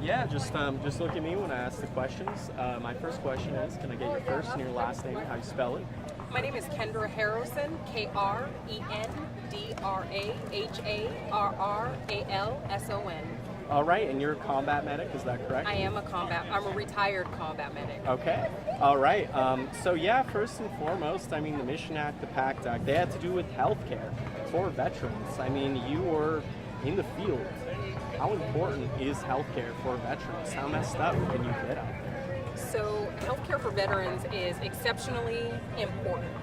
Just look at me when I ask the questions. My first question is, can I get your first and your last name, how you spell it? My name is Kendra Harrelson, KrendraHarralson. All right, and you're a combat medic, is that correct? I'm a retired combat medic. Okay, all right. So yeah, first and foremost, I mean, the Mission Act, the PACT Act, they had to do with healthcare for veterans. I mean, you were in the field. How important is healthcare for veterans? How messed up can you get out there? So healthcare for veterans is exceptionally important.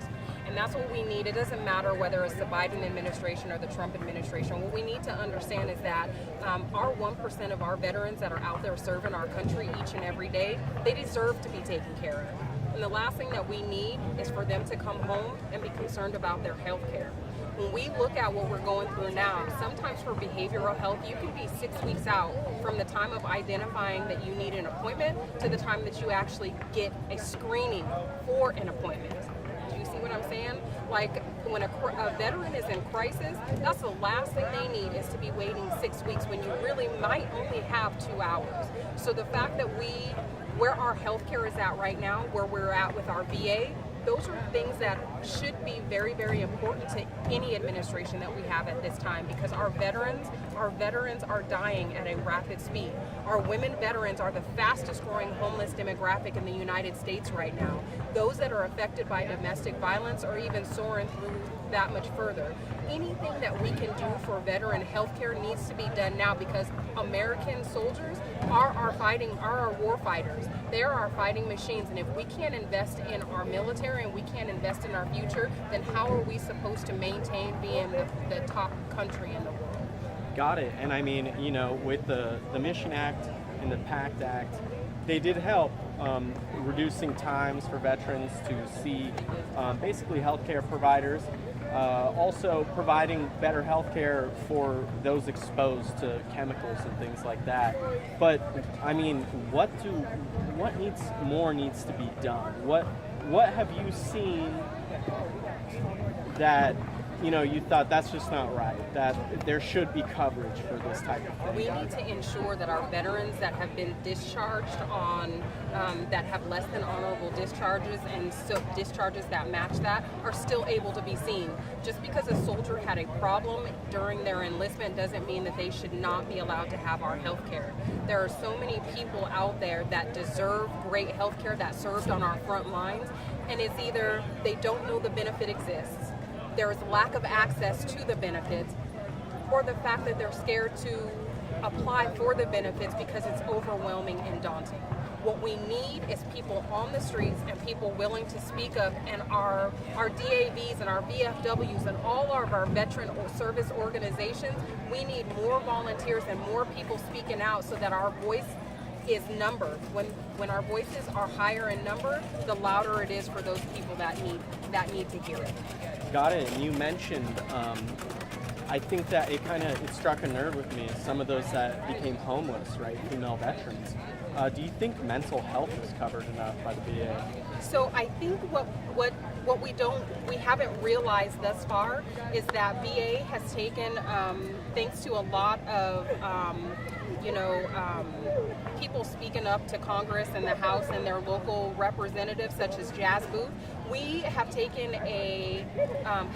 And that's what we need. It doesn't matter whether it's the Biden administration or the Trump administration. What we need to understand is that our 1% of our veterans that are out there serving our country each and every day, they deserve to be taken care of. And the last thing that we need is for them to come home and be concerned about their health care. When we look at what we're going through now, sometimes for behavioral health, you can be 6 weeks out from the time of identifying that you need an appointment to the time that you actually get a screening for an appointment. Do you see what I'm saying? Like when a veteran is in crisis, that's the last thing they need is to be waiting 6 weeks when you really might only have 2 hours. So the fact that where our healthcare is at right now, where we're at with our VA, those are things that should be very, very important to any administration that we have at this time, because our veterans are dying at a rapid speed. Our women veterans are the fastest growing homeless demographic in the United States right now. Those that are affected by domestic violence are even soaring through that much further. Anything that we can do for veteran healthcare needs to be done now, because American soldiers are our war fighters. They are our fighting machines, and if we can't invest in our military and we can't invest in our future, then how are we supposed to maintain being the top country in the world? Got it. And I mean, you know, with the Mission Act and the PACT Act, they did help reducing times for veterans to see basically healthcare providers. Also providing better health care for those exposed to chemicals and things like that. But I mean, what needs to be done? What have you seen that, you know, you thought that's just not right, that there should be coverage for this type of thing? We need to ensure that our veterans that have been discharged on, that have less than honorable discharges and so discharges that match that, are still able to be seen. Just because a soldier had a problem during their enlistment doesn't mean that they should not be allowed to have our health care. There are so many people out there that deserve great health care that served on our front lines, and it's either they don't know the benefit exists, there is lack of access to the benefits, or the fact that they're scared to apply for the benefits because it's overwhelming and daunting. What we need is people on the streets and people willing to speak up, and our DAVs and our VFWs and all of our veteran service organizations, we need more volunteers and more people speaking out so that our voice is numbered. When our voices are higher in number, the louder it is for those people that need to hear it. Got it. And you mentioned, I think that it struck a nerve with me, some of those that became homeless, right, female veterans. Do you think mental health is covered enough by the VA? So I think what we haven't realized thus far is that VA has taken, thanks to a lot of people speaking up to Congress and the House and their local representatives, such as Jazz Booth, we have taken a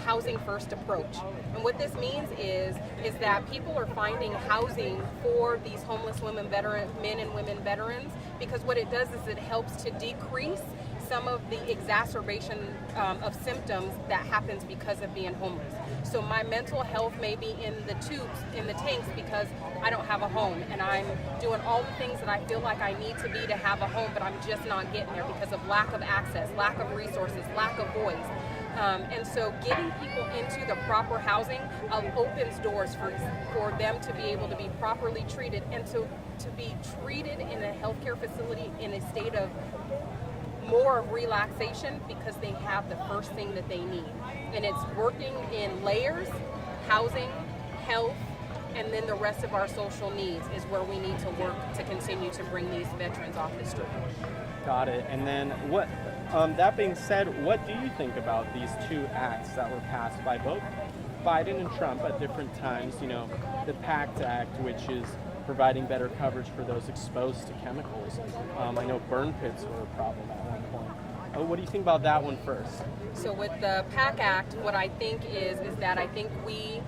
housing first approach. And what this means is that people are finding housing for these homeless men and women veterans, because what it does is it helps to decrease some of the exacerbation of symptoms that happens because of being homeless. So my mental health may be in the tubes, in the tanks, because I don't have a home, and I'm doing all the things that I feel like I need to be to have a home, but I'm just not getting there because of lack of access, lack of resources, lack of voice. And so getting people into the proper housing opens doors for them to be able to be properly treated, and to be treated in a healthcare facility in a state of more of relaxation, because they have the first thing that they need. And it's working in layers: housing, health, and then the rest of our social needs is where we need to work to continue to bring these veterans off the street. Got it. And then what, that being said, what do you think about these two acts that were passed by both Biden and Trump at different times? You know, the PACT Act, which is providing better coverage for those exposed to chemicals. I know burn pits were a problem at one point. What do you think about that one first? So with the PAC Act, what I think is that I think we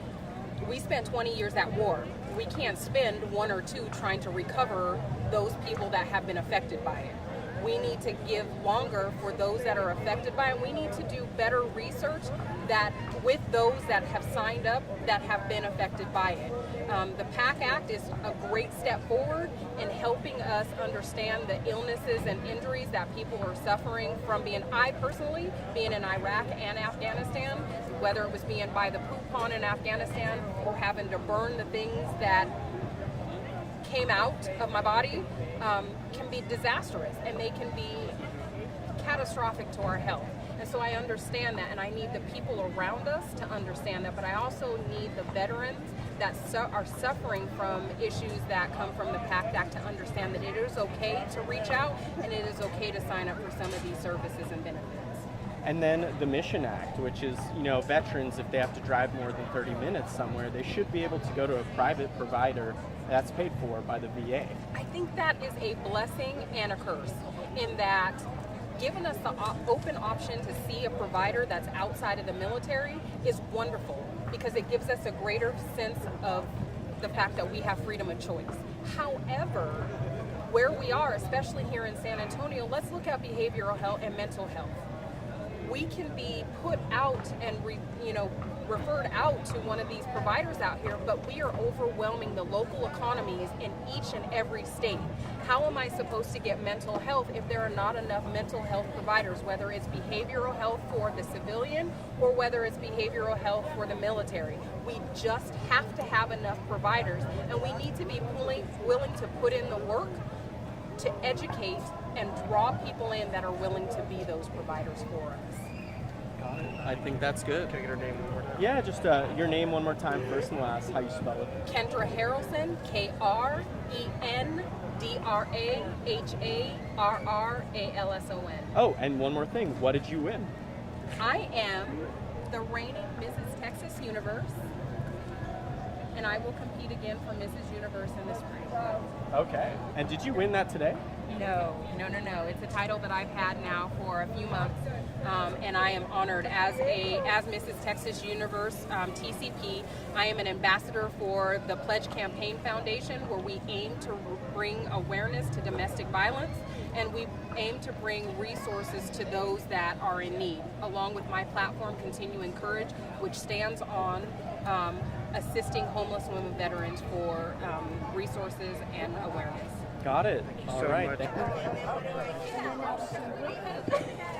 spent 20 years at war. We can't spend 1 or 2 trying to recover those people that have been affected by it. We need to give longer for those that are affected by it. We need to do better research that with those that have signed up that have been affected by it. The PAC Act is a great step forward in helping us understand the illnesses and injuries that people are suffering from I personally, being in Iraq and Afghanistan, whether it was being by the poop pond in Afghanistan or having to burn the things that came out of my body, can be disastrous, and they can be catastrophic to our health. And so I understand that, and I need the people around us to understand that, but I also need the veterans that are suffering from issues that come from the PACT Act to understand that it is okay to reach out and it is okay to sign up for some of these services and benefits. And then the Mission Act, which is, veterans, if they have to drive more than 30 minutes somewhere, they should be able to go to a private provider that's paid for by the VA. I think that is a blessing and a curse in that giving us the open option to see a provider that's outside of the military is wonderful because it gives us a greater sense of the fact that we have freedom of choice. However, where we are, especially here in San Antonio, let's look at behavioral health and mental health. We can be put out and referred out to one of these providers out here, but we are overwhelming the local economies in each and every state. How am I supposed to get mental health if there are not enough mental health providers, whether it's behavioral health for the civilian or whether it's behavioral health for the military? We just have to have enough providers, and we need to be willing to put in the work to educate and draw people in that are willing to be those providers for us. Got it. I think that's good. Can I get her name one more time? Yeah, just your name one more time, first and last, how you spell it. Kendra Harrelson, KrendraHarralson. Oh, and one more thing, what did you win? I am the reigning Mrs. Texas Universe, and I will compete again for Mrs. Universe in the spring. Okay. And did you win that today? No. It's a title that I've had now for a few months, and I am honored as Mrs. Texas Universe TCP. I am an ambassador for the Pledge Campaign Foundation, where we aim to bring awareness to domestic violence, and we aim to bring resources to those that are in need, along with my platform, Continuing Courage, which stands on assisting homeless women veterans for resources and awareness. Got it. Thank you All so right. much. Thank you.